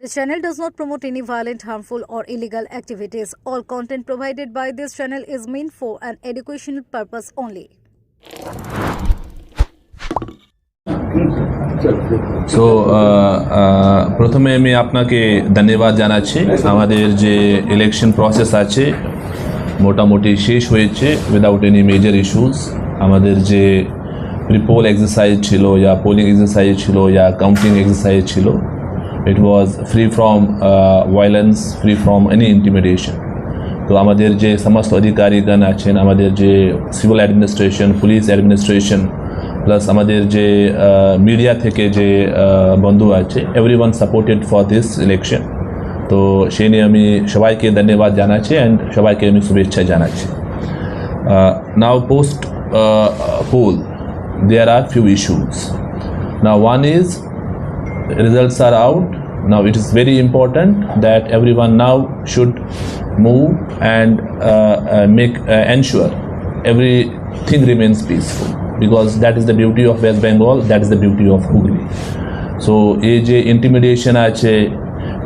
This channel does not promote any violent, harmful, or illegal activities. All content provided by this channel is meant for an educational purpose only. So প্রথমে আমি আপনাকে ধন্যবাদ জানাচ্ছি। আমাদের যে election process আছে মোটামুটি শেষ হয়েছে উইদাউট এনি মেজর ইস্যুস। আমাদের যে প্রিপোল এক্সারসাইজ ছিল या পোলিং এক্সারসাইজ ছিল या কাউন্টিং এক্সারসাইজ ছিল, it was free from violence, free from any intimidation. তো আমাদের যে সমস্ত অধিকারীগণ আছেন, আমাদের যে civil administration, police administration, plus আমাদের যে মিডিয়া থেকে যে বন্ধু আছে, everyone supported for this election. তো সেই নিয়ে আমি সবাইকে ধন্যবাদ জানাচ্ছি অ্যান্ড সবাইকে আমি শুভেচ্ছা জানাচ্ছি। Now post poll there are few issues. Now one is results are out. Now it is very important that everyone now should move and ensure everything remains peaceful, because that is the beauty of West Bengal, that is the beauty of Hooghly. So এই যে intimidation আছে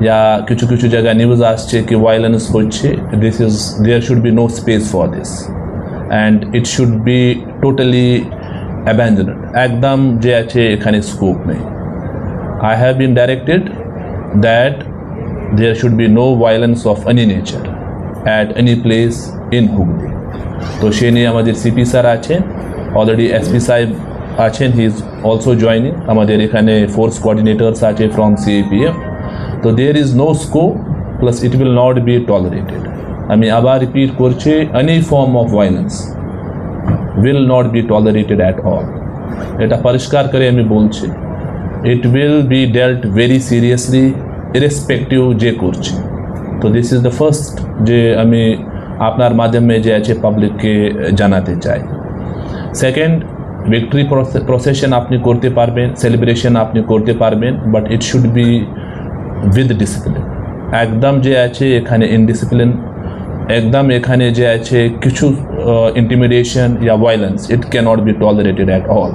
या কিছু কিছু জায়গায় news আসছে কি violence হচ্ছে, there should be no space for this and it should be totally abandoned. একদম যে আছে এখানে স্কোপ নেই। I have been directed that there should be no violence of any nature at any place in Hooghly. তো সে নিয়ে আমাদের CP sir আছেন, already SP সাহেব আছেন, হি ইজ অলসো জয়নিং। আমাদের এখানে ফোর্স কোঅর্ডিনেটরস আছে ফ্রম সিএপিএফ। তো there is no scope, plus it will not be tolerated. আমি আবার রিপিট করছি, any form of violence will not be tolerated at all. এটা পরিষ্কার করে আমি বলছি, it will be dealt very seriously irrespective যে করছে। তো দিস ইজ দ্য ফার্স্ট যে আমি আপনার মাধ্যমে যে আছে পাবলিককে জানাতে চাই। সেকেন্ড, ভিক্টরি প্রসেশন আপনি করতে পারবেন, সেলিব্রেশন আপনি করতে পারবেন, but it should be with discipline. একদম যে আছে এখানে ইনডিসিপ্লিন, একদম এখানে যে আছে কিছু ইন্টিমিডেশন या violence, it cannot be tolerated at all,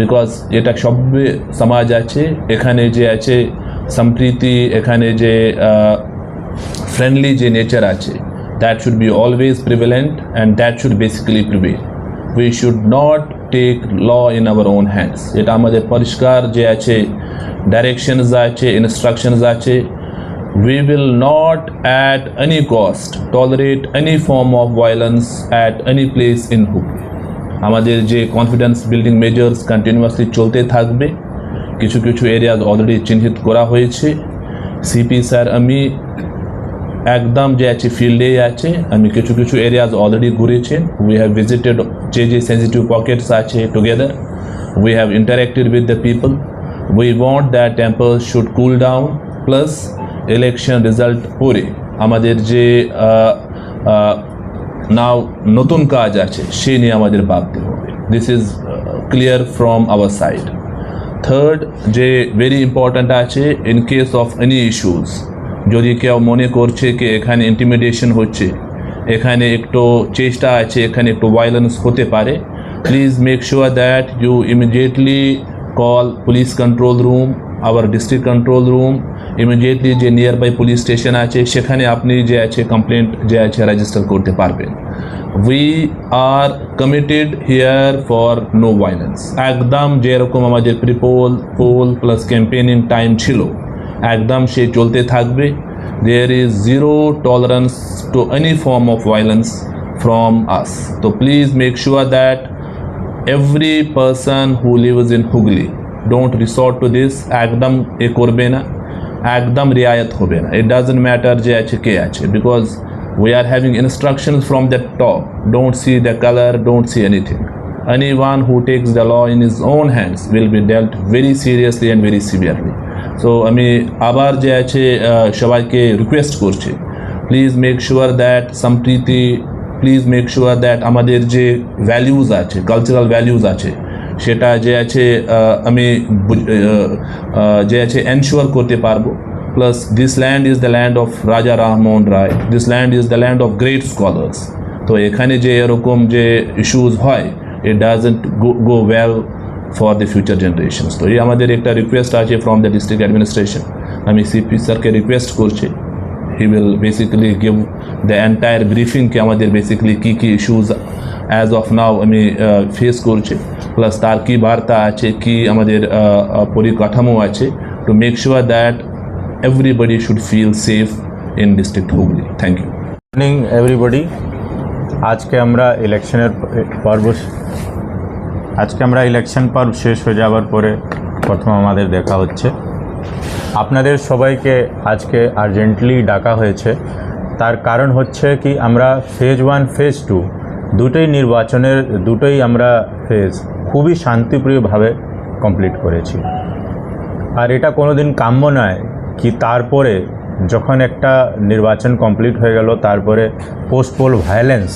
because এটা সভ্য সমাজ আছে, এখানে যে আছে সম্প্রীতি, এখানে যে ফ্রেন্ডলি যে নেচার আছে, that should be always prevalent and that should basically prevail. We should not take law in our own hands. এটা আমাদের পরিষ্কার যে আছে ডাইরেকশনস আছে, ইনস্ট্রাকশনস আছে। We will not at any cost tolerate any form of violence at any place in Hooghly. আমাদের যে confidence building measures continuously চলতে থাকবে। কিছু কিছু এরিয়াজ অলরেডি চিহ্নিত করা হয়েছে। সিপি স্যার আমি একদম যে আছে ফিল্ডে আছে, আমি কিছু কিছু এরিয়াজ অলরেডি ঘুরেছেন। উই হ্যাভ ভিজিটেড যে যে সেন্সিটিভ পকেটস আছে together. We have interacted with the people. We want that temper should cool down, plus election result পরে আমাদের যে নাও নতুন কাজ আছে সে নিয়ে আমাদের ভাবতে হবে। This is clear from our side. Third যে ভেরি ইম্পর্ট্যান্ট আছে, in case of any issues, যদি কেউ মনে করছে কি এখানে ইন্টিমিডেশন হচ্ছে, এখানে একটু চেষ্টা আছে, এখানে একটু ভায়োলেন্স হতে পারে, please make sure that you immediately call police control room, our district control room. Immediately যে নিয়ার বাই পুলিশ স্টেশন আছে সেখানে আপনি যে আছে কমপ্লেন্ট যে আছে রেজিস্টার করতে পারবেন। We are committed here for no violence. একদম যেরকম আমাদের পোল প্লাস ক্যাম্পেনিং টাইম ছিল, একদম সে চলতে থাকবে। There is zero tolerance to any form of violence from us. তো please make sure that every person who lives in Hooghly don't resort to this. একদম এ করবে না, একদম রিয়ায়ত হবে না। It doesn't matter যে আছে কে আছে, because we are having instructions from the top. Don't see the color, don't see anything. Anyone who takes the law in his own hands will be dealt very seriously and very severely. So আমি আবার যে আছে সবাইকে request করছি, please make sure that সম্প্রীতি, please make sure that আমাদের যে values আছে, কালচারাল ভ্যালিউজ আছে, সেটা যে আছে আমি যে আছে এনশিওর করতে পারবো। Plus this land is the land of Raja Rammohan Roy, this land is the land of great scholars. তো এখানে যে এরকম যে ইস্যুজ হয়, it doesn't go well for the future generations. তো এই আমাদের একটা রিকোয়েস্ট আছে ফ্রম দ্য ডিস্ট্রিক্ট অ্যাডমিনিস্ট্রেশন। আমি সিপি স্যারকে রিকোয়েস্ট করছি he will basically give the entire briefing কি আমাদের বেসিক্যালি কী কী ইস্যুজ অ্যাজ অফ নাও আমি ফেস করছি, প্লাস তার কী বার্তা আছে, কী আমাদের পরিকাঠামো আছে, to make sure that everybody should feel safe in district Hooghly. Thank you. Morning everybody. আজকে আমরা ইলেকশন পর্ব শেষ হয়ে যাওয়ার পরে প্রথম আমাদের দেখা হচ্ছে। আপনাদের সবাইকে আজকে আর্জেন্টলি ডাকা হয়েছে, তার কারণ হচ্ছে কি আমরা ফেজ 1 ফেজ 2 দুটোই নির্বাচনের আমরা ফেজ খুবই শান্তিপ্রিয়ভাবে কমপ্লিট করেছি। আর এটা কোনোদিন কাম্য নয় কি তারপরে যখন একটা নির্বাচন কমপ্লিট হয়ে গেল তারপরে পোস্ট পোল ভায়োলেন্স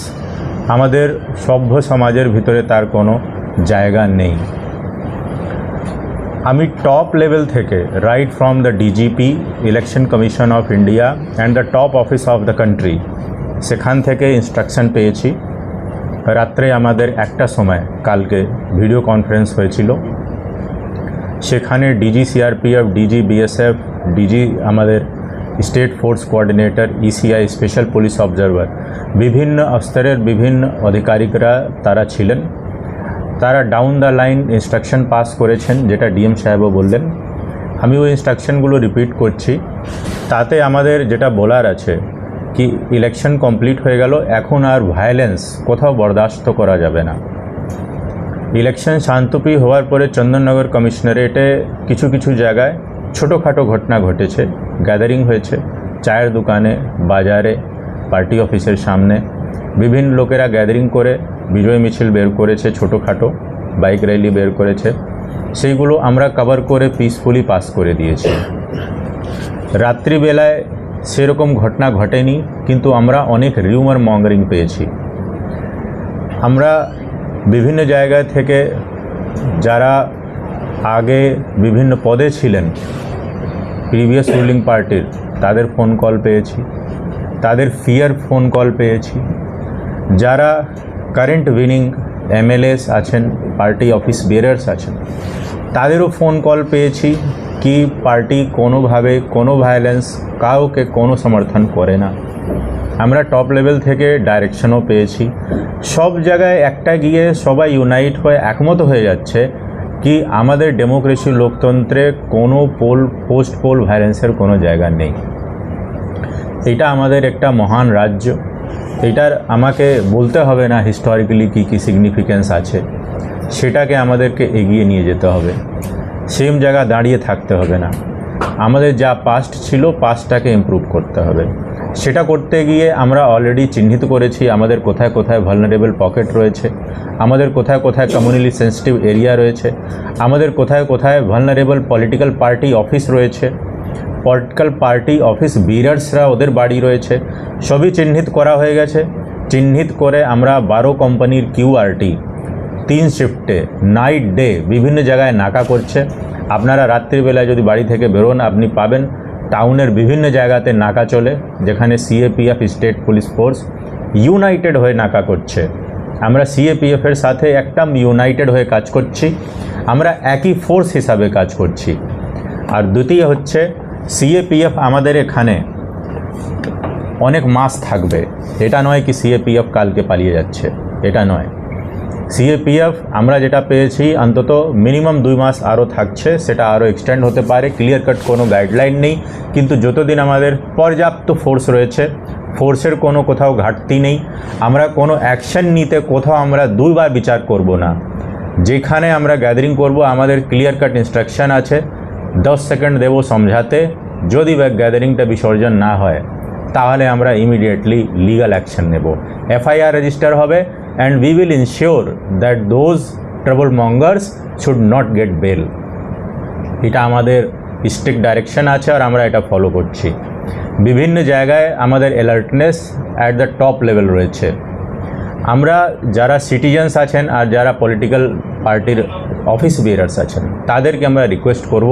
আমাদের সভ্য সমাজের ভিতরে তার কোনো জায়গা নেই। আমি টপ লেভেল থেকে right from the DGP, election commission of India and the top office of the country, সেখান থেকে ইনস্ট্রাকশন পেয়েছি। রাত্রে আমাদের একটা সময় কালকে ভিডিও কনফারেন্স হয়েছিল, সেখানে DG CRPF, DG BSF, DG আমাদের state force coordinator, ECI, special police observer, বিভিন্ন স্তরের বিভিন্ন আধিকারিকরা তারা ছিলেন। তারা down the line instruction pass করেছেন, যেটা ডিএম সাহেবও বললেন। আমি ওই ইনস্ট্রাকশনগুলো রিপিট করছি। তাতে আমাদের যেটা বলার আছে কি ইলেকশন কমপ্লিট হয়ে গেল, এখন আর ভায়োলেন্স কোথাও বরদাস্ত করা যাবে না। ইলেকশন শান্তপ্রিয় হওয়ার পরে চন্দননগর কমিশনারেটে কিছু কিছু জায়গায় ছোটোখাটো ঘটনা ঘটেছে, গ্যাদারিং হয়েছে চায়ের দোকানে, বাজারে, পার্টি অফিসের সামনে। বিভিন্ন লোকেরা গ্যাদারিং করে বিজয় মিছিল বের করেছে, ছোটোখাটো বাইক র্যালি বের করেছে, সেইগুলো আমরা কভার করে পিসফুলি পাস করে দিয়েছি। রাত্রিবেলায় সেরকম ঘটনা ঘটেনি, কিন্তু আমরা অনেক রিউমার মঙ্গারিং পেয়েছি। আমরা বিভিন্ন জায়গা থেকে যারা আগে বিভিন্ন পদে ছিলেন প্রিভিয়াস রুলিং পার্টির, তাদের ফোন কল পেয়েছি, তাদের ফিয়ার ফোন কল পেয়েছি। যারা কারেন্ট উইনিং এমএলএস আছেন, পার্টি অফিস বেরার্স আছেন, তাদেরও ফোন কল পেয়েছি কি পার্টি কোনোভাবে কোনো ভায়োলেন্স কাউকে কোনো সমর্থন করে না। আমরা টপ লেভেল থেকে ডাইরেকশনও পেয়েছি। সব জায়গায় একটা গিয়ে সবাই ইউনাইট হয়ে একমত হয়ে যাচ্ছে কি আমাদের ডেমোক্রেসি লোকতন্ত্রে কোনো পোস্ট পোল ভায়োলেন্সের কোনো জায়গা নেই। এটা আমাদের একটা মহান রাজ্য, এটার আমাকে বলতে হবে না হিস্টোরিক্যালি কী কী সিগনিফিক্যান্স আছে, সেটাকে আমাদেরকে এগিয়ে নিয়ে যেতে হবে। সেম জায়গা দাঁড়িয়ে থাকতে হবে না। আমাদের যা পাস্ট ছিল, পাস্টটাকে ইমপ্রুভ করতে হবে। সেটা করতে গিয়ে আমরা অলরেডি চিহ্নিত করেছি আমাদের কোথায় কোথায় ভালনারেবল পকেট রয়েছে, আমাদের কোথায় কোথায় কমিউনিটি সেন্সিটিভ এরিয়া রয়েছে, আমাদের কোথায় কোথায় ভালনারেবল পলিটিক্যাল পার্টি অফিস রয়েছে, পলিটিক্যাল পার্টি অফিস বিরার্সরা ওদের বাড়ি রয়েছে, সবই চিহ্নিত করা হয়ে গেছে। চিহ্নিত করে আমরা 12 কোম্পানির কিউআরটি 3 শিফটে নাইট ডে বিভিন্ন জায়গায় নাকা করছে। আপনারা রাত্রিবেলায় যদি বাড়ি থেকে বেরোন, আপনি পাবেন টাউনের বিভিন্ন জায়গাতে নাকা চলে, যেখানে CAPF, state police force United হয়ে নাকা করছে। আমরা সিএপিএফের সাথে একদম ইউনাইটেড হয়ে কাজ করছি, আমরা একই ফোর্স হিসাবে কাজ করছি। আর দ্বিতীয় হচ্ছে সিএপিএফ আমাদের এখানে অনেক মাস থাকবে। এটা নয় কি সিএপিএফ কালকে পালিয়ে যাচ্ছে, এটা নয়। সিএপিএফ আমরা যেটা পেয়েছি অন্তত মিনিমাম 2 মাস আরও থাকছে, সেটা আরও এক্সটেন্ড হতে পারে। ক্লিয়ার কাট কোনো গাইডলাইন নেই, কিন্তু যতদিন আমাদের পর্যাপ্ত ফোর্স রয়েছে, ফোর্সের কোনো কোথাও ঘাটতি নেই। আমরা কোনো অ্যাকশন নিতে কোথাও আমরা 2 বার বিচার করব না। যেখানে আমরা গ্যাদারিং করব, আমাদের ক্লিয়ার কাট ইনস্ট্রাকশন আছে, 10 সেকেন্ড দেব সমঝাতে। যদি গ্যাদারিংটা বিসর্জন না হয় তাহলে আমরা ইমিডিয়েটলি লিগাল অ্যাকশন নেব, এফআইআর রেজিস্টার হবে, and we will ensure that those trouble mongers should not get bail. এটা আমাদের স্ট্রিক্ট ডাইরেকশন আছে আর আমরা এটা ফলো করছি। বিভিন্ন জায়গায় আমাদের alertness at the top level রয়েছে। আমরা যারা সিটিজেন্স আছেন আর যারা পলিটিক্যাল পার্টির অফিস বেরার্স আছেন, তাদেরকে আমরা রিকোয়েস্ট করব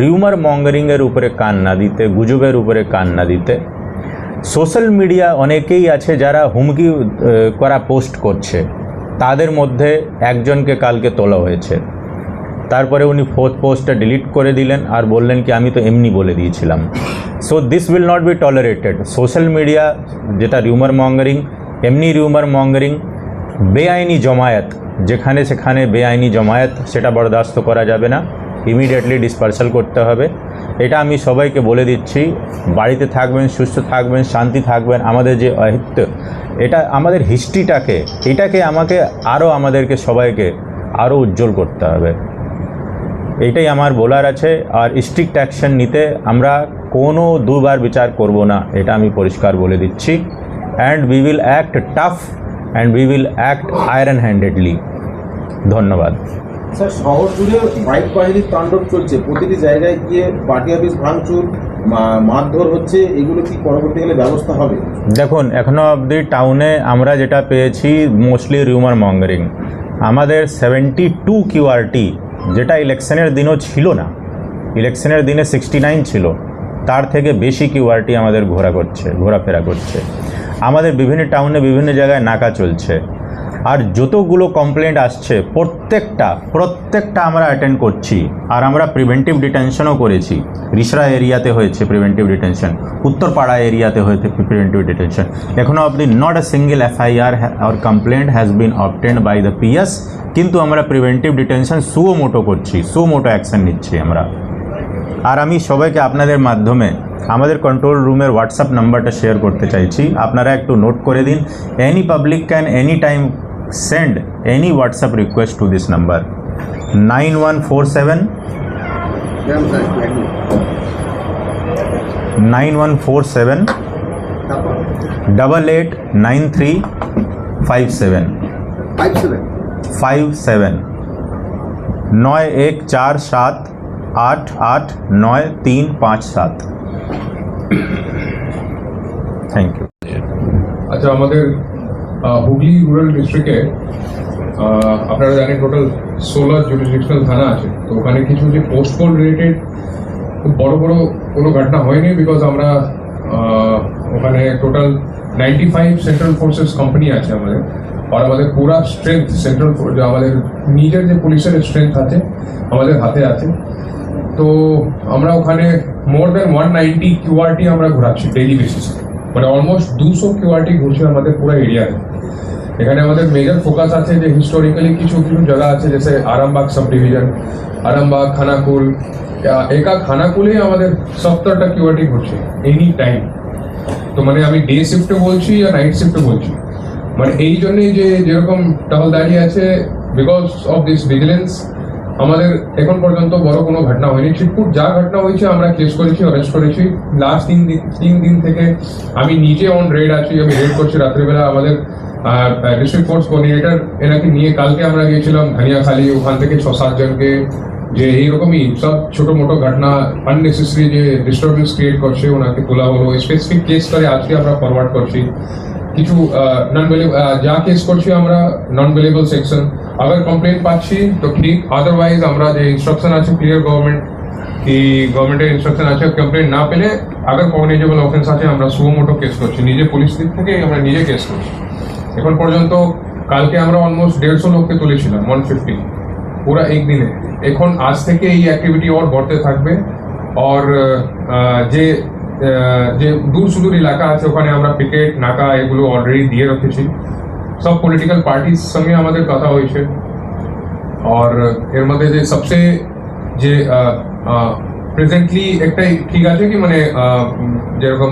রিউমার মঙ্গারিংয়ের উপরে কান না দিতে, গুজবের উপরে কান না দিতে। সোশ্যাল মিডিয়া অনেকেই আছে যারা হুমকি করা পোস্ট করছে, তাদের মধ্যে একজনকে কালকে তোলা হয়েছে। তারপরে উনি 4th পোস্টটা ডিলিট করে দিলেন আর বললেন কি আমি তো এমনি বলে দিয়েছিলাম। So this will not be tolerated. Social media যেটা রিউমার মঙ্গারিং, এমনি রিউমার মঙ্গারিং, বেআইনি জমায়েত, যেখানে সেখানে বেআইনি জমায়েত, সেটা বরদাস্ত করা যাবে না, ইমিডিয়েটলি ডিসপার্সাল করতে হবে। এটা আমি সবাইকে বলে দিচ্ছি। বাড়িতে থাকবেন, সুস্থ থাকবেন, শান্তি থাকবেন। আমাদের যে অহিত্য, এটা আমাদের হিস্ট্রিটাকে, এটাকে আমাদেরকে সবাইকে আরও উজ্জ্বল করতে হবে। এইটাই আমার বলার আছে। আর স্ট্রিক্ট অ্যাকশন নিতে আমরা কোনো দুবার বিচার করব না, এটা আমি পরিষ্কার বলে দিচ্ছি। And we will act tough and we will act iron handedly. ধন্যবাদ। স্যার, শহর জুড়ে বাইক বাহিনীর তাণ্ডব চলছে, প্রতিটি জায়গায় গিয়ে পার্টি অফিস ভাঙচুর, মারধর হচ্ছে, এগুলো কি পরবর্তীকালে ব্যবস্থা হবে? দেখুন, এখনও অবধি টাউনে আমরা যেটা পেয়েছি মোস্টলি রিউমার মঙ্গারিং। আমাদের 72 কিউআরটি, যেটা ইলেকশনের দিনও ছিল না, ইলেকশনের দিনে 69 ছিল, তার থেকে বেশি কিউআরটি আমাদের ঘোরাফেরা করছে। আমাদের বিভিন্ন টাউনে বিভিন্ন জায়গায় নাকা চলছে। আর যতগুলো কমপ্লেন্ট আসছে প্রত্যেকটা আমরা অ্যাটেন্ড করছি। আর আমরা প্রিভেন্টিভ ডিটেনশনও করেছি। রিসরা এরিয়াতে হয়েছে প্রিভেন্টিভ ডিটেনশন, উত্তরপাড়া এরিয়াতে হয়েছে প্রিভেন্টিভ ডিটেনশন। এখনও অবধি not a single FIR or complaint has been obtained by the PS। কিন্তু আমরা প্রিভেন্টিভ ডিটেনশন সুমোটো করছি, সুমোটো অ্যাকশন নিচ্ছি আমরা। আর আমি সবাইকে আপনাদের মাধ্যমে আমাদের কন্ট্রোল রুমের হোয়াটসঅ্যাপ নাম্বারটা শেয়ার করতে চাইছি, আপনারা একটু নোট করে দিন। Any public can any time send any WhatsApp request to this number 9147 889357 9147889357। Thank you. আচ্ছা, আমাদের হুগলি রুরাল ডিস্ট্রিক্টে আপনারা জানেন টোটাল 16 জুরিসডিকশনাল থানা আছে। তো ওখানে কিছু যে পোস্টপোল রিলেটেড খুব বড় কোনো ঘটনা হয়নি, বিকজ আমরা ওখানে টোটাল 95 সেন্ট্রাল ফোর্সেস কোম্পানি আছে আমাদের। আর আমাদের পুরা স্ট্রেংথ সেন্ট্রাল ফোর্স, আমাদের নিজের যে পুলিশের স্ট্রেংথ আছে আমাদের হাতে আছে। তো আমরা ওখানে মোর দেন 190 কিউআরটি আমরা ঘোরাচ্ছি ডেইলি বেসিসে, মানে অলমোস্ট 200 কিউআরটি ঘুরছে আমাদের পুরো এরিয়াতে। এখানে আমাদের মেজর ফোকাস আছে যে হিস্টোরিক্যালি কিছু জায়গা আছে, জেসে আরামবাগ সাব ডিভিশন, আরামবাগ, খানাকুল। একা খানাকুলেই আমাদের 70টা কিউআরটি ঘুরছে এনি টাইম। তো মানে আমি ডে শিফটে বলছি আর নাইট শিফটে বলছি, মানে এই জন্যই যে যেরকম টহলদারি আছে, বিকজ অফ দিস ভিজিলেন্স আমাদের এখন পর্যন্ত বড় কোনো ঘটনা হয়নি। ছিটপুট যা ঘটনা হয়েছে আমরা কেস করেছি, অ্যারেস্ট করেছি। লাস্ট 3 দিন থেকে আমি নিজে অন রেড আছি, আমি রেড করছি রাত্রিবেলা। আমাদের ডিস্ট্রিক্ট ফোর্স কোঅর্ডিনেটর এনাকে নিয়ে কালকে আমরা গিয়েছিলাম ধনিয়াখালী, ওখান থেকে 6-7 জনকে যে এইরকমই সব ছোটো মোটো ঘটনা আননেসেসারি যে ডিস্টারবেন্স ক্রিয়েট করছে ওনাকে তোলা হলো। স্পেসিফিক কেস করে আজকে আমরা ফরওয়ার্ড করছি। কিছু যা কেস করছি আমরা নন বেলেবল সেকশন, अगर कंप्लेंट पाচ্ছি তো ঠিক, আদারওয়াইজ আমরা যে ইনস্ট্রাকশন আছে ক্লিয়ার গভর্নমেন্টের ইনস্ট্রাকশন আছে, কমপ্লেন্ট না পেলে আগার কগনিজেবল অফেন্স আছে আমরা সুমোটো কেস করছি, নিজে পুলিশ দিক থেকে আমরা নিজে কেস করছি। এখন পর্যন্ত কালকে আমরা অলমোস্ট 150 লোককে তুলেছিলাম, 150 পুরো একদিনে। এখন আজ থেকে এই অ্যাক্টিভিটি ওর बढ़ते থাকবে। আর যে দূর সুদূর এলাকা আছে ওখানে আমরা পিকেট নাকা এগুলো অলরেডি দিয়ে রেখেছি। সব পলিটিক্যাল পার্টির সঙ্গে আমাদের কথা হয়েছে। আর এর মধ্যে যে সবচেয়ে যে প্রেজেন্টলি একটাই ঠিক আছে কি, মানে যেরকম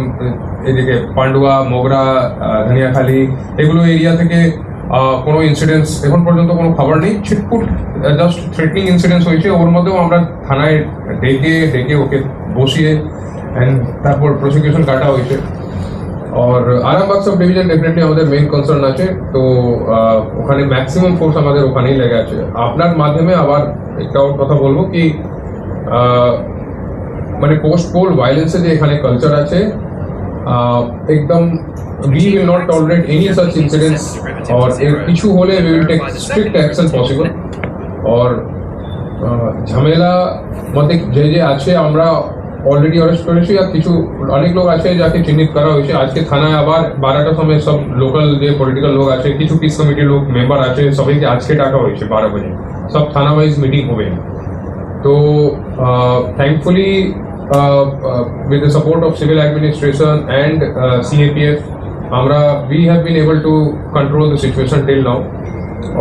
এদিকে পান্ডুয়া, মোগরা, ধনিয়াখালী এগুলো এরিয়া থেকে কোনো ইনসিডেন্টস এখন পর্যন্ত কোনো খবর নেই। ছিটপুট জাস্ট থ্রেটনিং ইনসিডেন্টস হয়েছে, ওর মধ্যেও আমরা থানায় ডেকে ওকে বসিয়ে তারপর প্রসিকিউশন কাটা হয়েছে। और आरामबाग सब डिवीजन डेफिनेटली আমাদের মেইন কনসার্ন আছে। তো ওখানে ম্যাক্সিমাম ফোর্স আমাদের ওখানেই লেগে আছে। আপনার মাধ্যমে আবার একটা কথা বলবো কি, মানে পোস্ট পোল ভায়োলেন্সের যে এখানে কালচার আছে, একদম we will not tolerate any such incidents, और কিছু হলে we will take strict action possible। और ঝামেলা মধ্যে যে আছে আমরা অলরেডি অ্যারেস্ট করেছি, আর কিছু অনেক লোক আছে যাকে চিহ্নিত করা হয়েছে। আজকে থানায় আবার 12টার সময় সব লোকাল যে পলিটিক্যাল লোক আছে, কিছু পিস কমিটির লোক মেম্বার আছে, সবাইকে আজকে ডাকা হয়েছে 12 বাজে। সব থানা ওয়াইজ মিটিং হবে। তো thankfully with the support of civil administration and CAPF আমরা we have been able to control the situation till now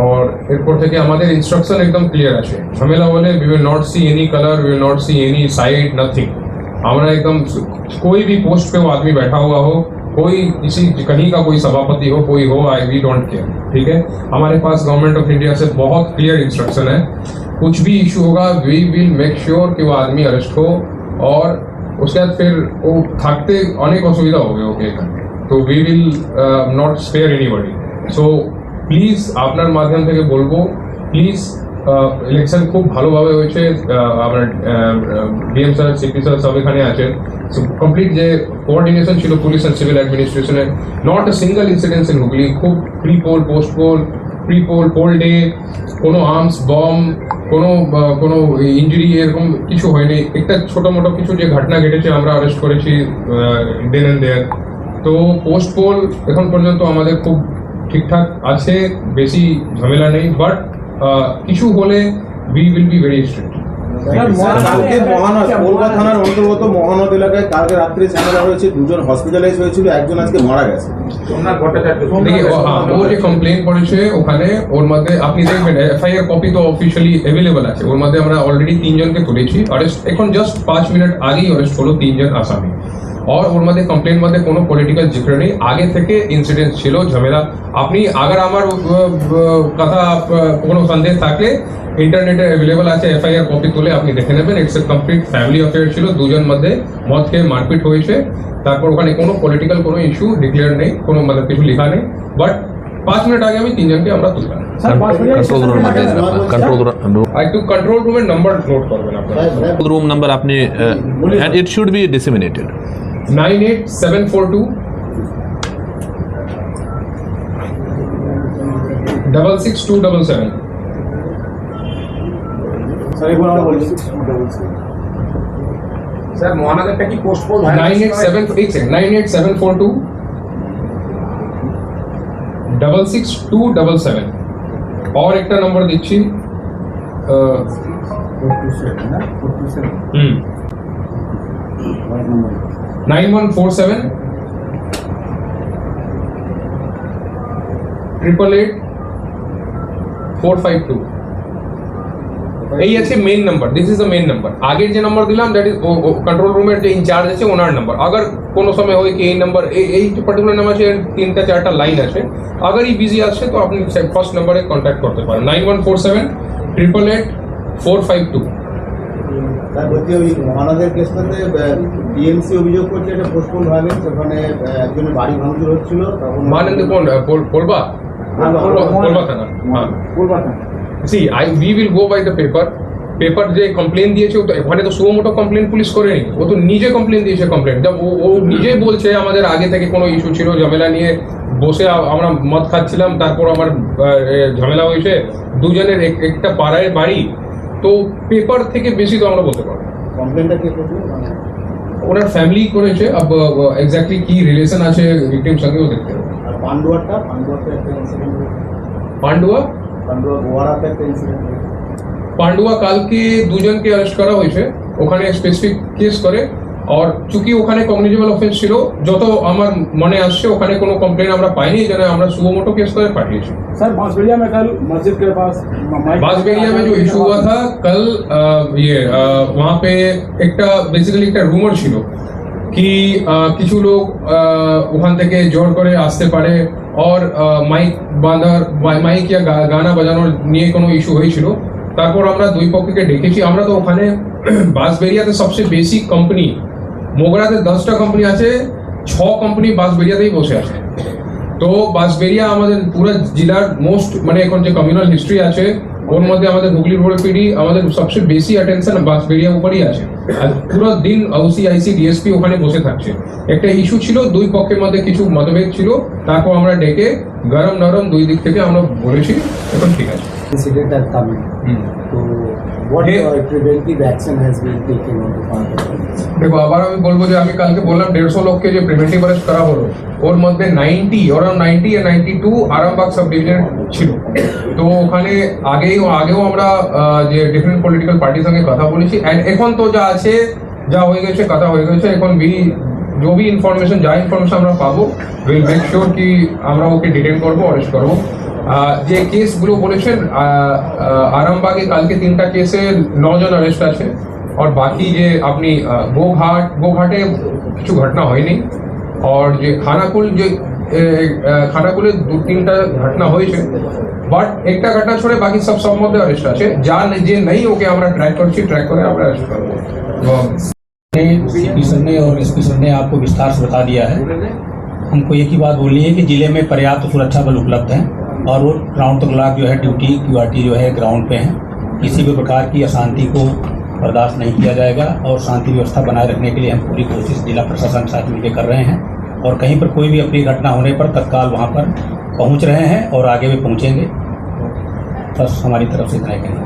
और एयरपोर्ट থেকে আমাদের ইনস্ট্রাকশন একদম ক্লিয়ার আছে ঝামেলা হলে we will not see any color we will not see any side nothing हमारा एकदम कोई भी पोस्ट पे वो आदमी बैठा हुआ हो कोई किसी कहीं का कोई सभापति हो कोई हो आई वी डोंट केयर ठीक है हमारे पास गवर्नमेंट ऑफ इंडिया से बहुत क्लियर इंस्ट्रक्शन है कुछ भी इशू होगा वी विल मेक श्योर कि वो आदमी अरेस्ट हो और उसके बाद फिर वो থাকতে অনেক অসুবিধা হবে ওকে তো we will not spare anybody so please আপনার মাধ্যম থেকে বলবো প্লিজ ইলেকশন খুব ভালোভাবে হয়েছে আপনার ডিএম স্যার সিপি স্যার সব এখানে আছেন সো কমপ্লিট যে কোঅর্ডিনেশন ছিল পুলিশ অ্যান্ড সিভিল অ্যাডমিনিস্ট্রেশনের not a single incidence in Hooghly খুব pre poll post poll pre poll poll day কোনো আর্মস বম কোনো ইঞ্জুরি এরকম কিছু হয়নি একটা ছোটো মোটো কিছু যে ঘটনা ঘটেছে আমরা অ্যারেস্ট করেছি দেন অ্যান্ড দেয়ার তো পোস্ট পোল এখন পর্যন্ত আমাদের খুব ঠিকঠাক আছে বেশি ঝামেলা নেই বাট কিছু হলে we will be very strict কালকে কলকাতা থানার অন্তর্গত মহানদ এলাকায় কালকে রাত্রে ঝামেলা হয়েছে দুজন হসপিটালাইজ হয়েছিল একজন আজকে মারা গেছে ও যে কমপ্লেন করেছে ওখানে ওর মধ্যে আপনি দেখবেন এফআইআর কপি তো অফিসিয়ালি অ্যাভেলেবল আছে ওর মধ্যে আমরা অলরেডি 3 জনকে তুলেছি অ্যারেস্ট এখন জাস্ট 5 মিনিট আগেই অ্যারেস্ট হলো 3 জন আসামি और ওর মধ্যে কমপ্লেন মধ্যে কোনো পলিটিক্যাল জিক্র নেই আগে থেকে ইনসিডেন্ট ছিল ঝামেলা আপনি আগার আমার কথা কোনো সন্দেহ থাকলে ইন্টারনেটে অ্যাভেলেবল আছে এফআইআর কপি তুলে আপনি দেখে নেবেন it's a complete family affair ছিল দুজন মধ্যে মদ খেয়ে মারপিট হয়েছে তারপর ওখানে কোনো পলিটিক্যাল কোনো ইস্যু ডিক্লেয়ার নেই কোনো মানে কিছু লেখা নেই বাট 5 মিনিট আগে আমি 3 জনকে আমরা তুললাম कंट्रोल रूम में नंबर नोट करবেন আপনারা रूम नंबर आपने and it should be disseminated 98742 66277 sir এখন আমরা বলছি স্যার মহানগরটা কি পোস্টপোন 98742 66277 और एक नंबर দিচ্ছি 9147 888 452 এই আছে main number this is the main number আগের যে নাম্বার দিলাম দ্যাট ইজ কন্ট্রোল রুমের যে ইনচার্জ আছে ওনার নাম্বার अगर কোনো সময় হয় কি এই নাম্বার এই পার্টিকুলার নাম্বার আছে 3টা 4টা লাইন আছে अगर এই বিজি আছে তো আপনি ফার্স্ট নম্বরে কন্টাক্ট করতে পারেন 9147 888 452 তার বলতে ওই মহানগর কেসটাতে ডিএমসি অভিযোগ করছে এটা পোস্টপোন ভায়োলেন্স ওখানে একজনের বাড়ি ভাঙচুর হচ্ছিল তখন মানেন কোন পোলবা থানা হ্যাঁ Kolkata see we will go by the paper যে কমপ্লেন দিয়েছে ওখানে তো সুমোটো কমপ্লেন পুলিশ করেনি ও তো নিজে কমপ্লেন দিয়েছে কমপ্লেন ও নিজেই বলছে আমাদের আগে থেকে কোনো ইস্যু ছিল ঝামেলা নিয়ে বসে আমরা মদ খাচ্ছিলাম তারপর আমার ঝামেলা হয়েছে দুজনের একটা পাড়ায় বাড়ি তো পেপার থেকে বেশি তো আমরা বলতে পারবো কমপ্লেনটা কে করলো ওনার ফ্যামিলি করেছে এক্স্যাক্টলি কি রিলেশন আছে ভিকটিম সঙ্গেও দেখতে হবে আর পান্ডুয়াটা একটা ইনসিডেন্ট পান্ডুয়া গোয়ারাতে একটা ইনসিডেন্ট পান্ডুয়া কালকে দুজনকে অ্যারেস্ট করা হয়েছে ওখানে স্পেসিফিক কেস করে और चूंकि ওখানে কগনিজেবল অফেন্স ছিল যত আমার মনে আসছে ওখানে কোনো কমপ্লেন আমরা পাইনি যেন আমরা সুমোটো केस করে পাঠিয়েছি सर बांसबेड़िया में कल मस्जिद के पास बांसबेड़िया में जो इशू हुआ था कल वहाँ पे एक बेसिकली एक रूमर ছিল कि কিছু লোক ওখান থেকে জোর করে আসতে পারে और মাইক या গানা বাজানোর নিয়ে কোনো ইস্যু হয়েছিল তারপর আমরা দুই পক্ষকে ডেকেছি আমরা তো ওখানে বাঁশবেড়িয়াতে সবচেয়ে বেশি কোম্পানি মোগরাতে 10টা কোম্পানি আছে 6 কোম্পানি বাঁশবেড়িয়াতেই বসে আছে তো বাঁশবেড়িয়া আমাদের পুরো জেলার মোস্ট মানে এখন যে কমিউনাল হিস্ট্রি আছে ওর মধ্যে আমাদের হুগলি রুরাল পিডি আমাদের সবচেয়ে বেশি অ্যাটেনশন বাঁশবেড়িয়া উপরই আছে আর পুরো দিন ওসিআইসি ডিএসপি ওখানে বসে থাকছে একটা ইস্যু ছিল দুই পক্ষের মধ্যে কিছু মতভেদ ছিল তারপর আমরা ডেকে গরম নরম দুই দিক থেকে আমরা বলেছি এখন ঠিক আছে ইনসিডেন্ট আর তামিল তো What Yeah. preventive action has been taken on the part of police? দেখো আবার আমি বলবো যে আমি কালকে বললাম 150 লোককে যে প্রিভেন্টিভ অ্যারেস্ট করা হলো ওর মধ্যে 90 আর 92 আরামবাগ সাব ডিভিশন ছিল। তো ওখানে আগেও আমরা যে ডিফারেন্ট পলিটিক্যাল পার্টির সঙ্গে কথা বলেছি অ্যান্ড এখন তো যা আছে যা হয়ে গেছে কথা হয়ে গেছে এখন जो भी ইনফরমেশন আমরা পাবো উইল মেক শিওর কি আমরা ওকে ডিটেইন করবো অ্যারেস্ট করবো। যে কেসগুলো বলেছেন আরামবাগে কালকে 3টা কেসে 9 জন অ্যারেস্ট আছে और बाकी যে আপনি গোঘাটে কিছু ঘটনা হয়নি और যে খানাকুলে 2-3টা ঘটনা হয়েছে বাট একটা ঘটনা ছড়ে বাকি সব মধ্যে অ্যারেস্ট আছে যে নেই ওকে আমরা ট্র্যাক করে আমরা অ্যারেস্ট করবো। सीपी सर ने और एसपी सर ने आपको विस्तार से बता दिया है। हमको एक ही बात बोलनी है कि जिले में पर्याप्त सुरक्षा बल उपलब्ध हैं और वो राउंड द क्लॉक जो है ड्यूटी QRT जो है ग्राउंड पे है। किसी भी प्रकार की अशांति को बर्दाश्त नहीं किया जाएगा और शांति व्यवस्था बनाए रखने के लिए हम पूरी कोशिश जिला प्रशासन के साथ मिलकर कर रहे हैं और कहीं पर कोई भी अप्रिय घटना होने पर तत्काल वहाँ पर पहुँच रहे हैं और आगे भी पहुँचेंगे। बस हमारी तरफ से इतना ही कहना है।